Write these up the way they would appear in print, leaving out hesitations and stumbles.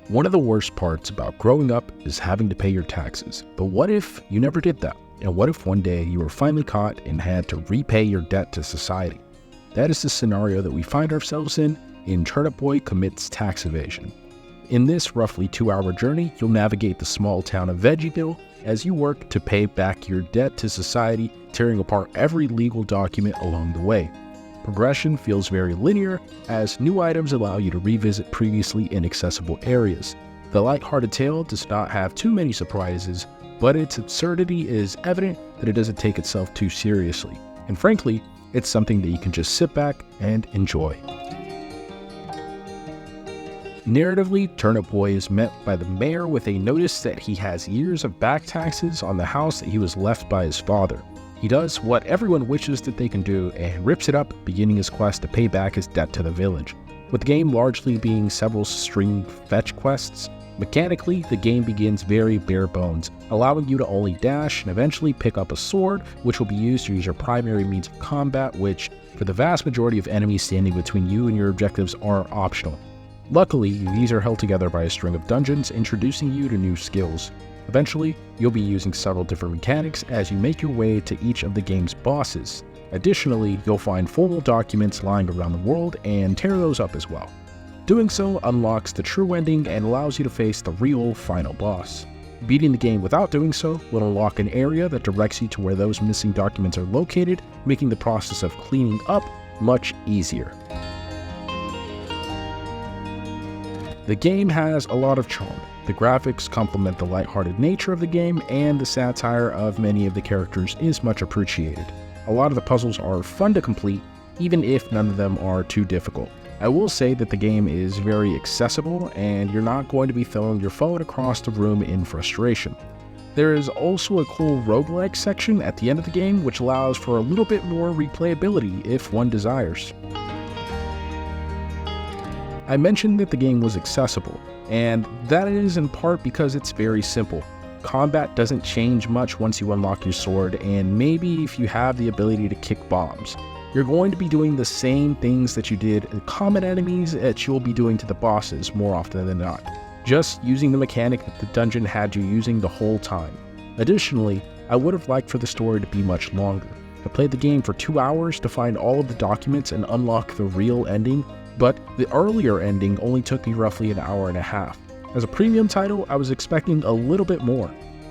One of the worst parts about growing up is having to pay your taxes. But what if you never did that? And what if one day you were finally caught and had to repay your debt to society? That is the scenario that we find ourselves in Turnip Boy Commits Tax Evasion. In this roughly 2-hour journey, you'll navigate the small town of Evasion as you work to pay back your debt to society, tearing apart every legal document along the way. Progression feels very linear, as new items allow you to revisit previously inaccessible areas. The lighthearted tale does not have too many surprises, but its absurdity is evident that it doesn't take itself too seriously. And frankly, it's something that you can just sit back and enjoy. Narratively, Turnip Boy is met by the mayor with a notice that he has years of back taxes on the house that he was left by his father. He does what everyone wishes that they can do and rips it up, beginning his quest to pay back his debt to the village. With the game largely being several string fetch quests, mechanically the game begins very bare bones, allowing you to only dash and eventually pick up a sword, which will be used to use your primary means of combat, which, for the vast majority of enemies standing between you and your objectives, are optional. Luckily, these are held together by a string of dungeons, introducing you to new skills. Eventually, you'll be using several different mechanics as you make your way to each of the game's bosses. Additionally, you'll find formal documents lying around the world and tear those up as well. Doing so unlocks the true ending and allows you to face the real final boss. Beating the game without doing so will unlock an area that directs you to where those missing documents are located, making the process of cleaning up much easier. The game has a lot of charm. The graphics complement the lighthearted nature of the game, and the satire of many of the characters is much appreciated. A lot of the puzzles are fun to complete, even if none of them are too difficult. I will say that the game is very accessible, and you're not going to be throwing your phone across the room in frustration. There is also a cool roguelike section at the end of the game, which allows for a little bit more replayability if one desires. I mentioned that the game was accessible, and that is in part because it's very simple. Combat doesn't change much once you unlock your sword, and maybe if you have the ability to kick bombs. You're going to be doing the same things that you did in common enemies that you'll be doing to the bosses more often than not, just using the mechanic that the dungeon had you using the whole time. Additionally, I would have liked for the story to be much longer. I played the game for 2 hours to find all of the documents and unlock the real ending, but the earlier ending only took me roughly an hour and a half. As a premium title, I was expecting a little bit more.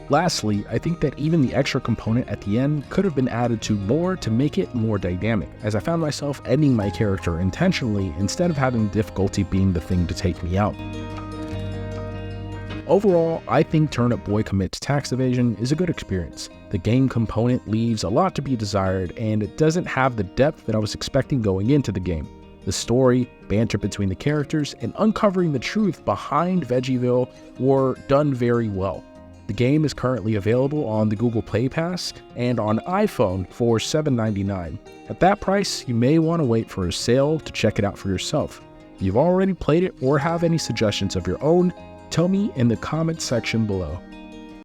Lastly, I think that even the extra component at the end could have been added to more to make it more dynamic, as I found myself ending my character intentionally instead of having difficulty being the thing to take me out. Overall, I think Turnip Boy Commits Tax Evasion is a good experience. The game component leaves a lot to be desired, and it doesn't have the depth that I was expecting going into the game. The story, banter between the characters, and uncovering the truth behind Veggieville were done very well. The game is currently available on the Google Play Pass and on iPhone for $7.99. At that price, you may want to wait for a sale to check it out for yourself. If you've already played it or have any suggestions of your own, tell me in the comments section below.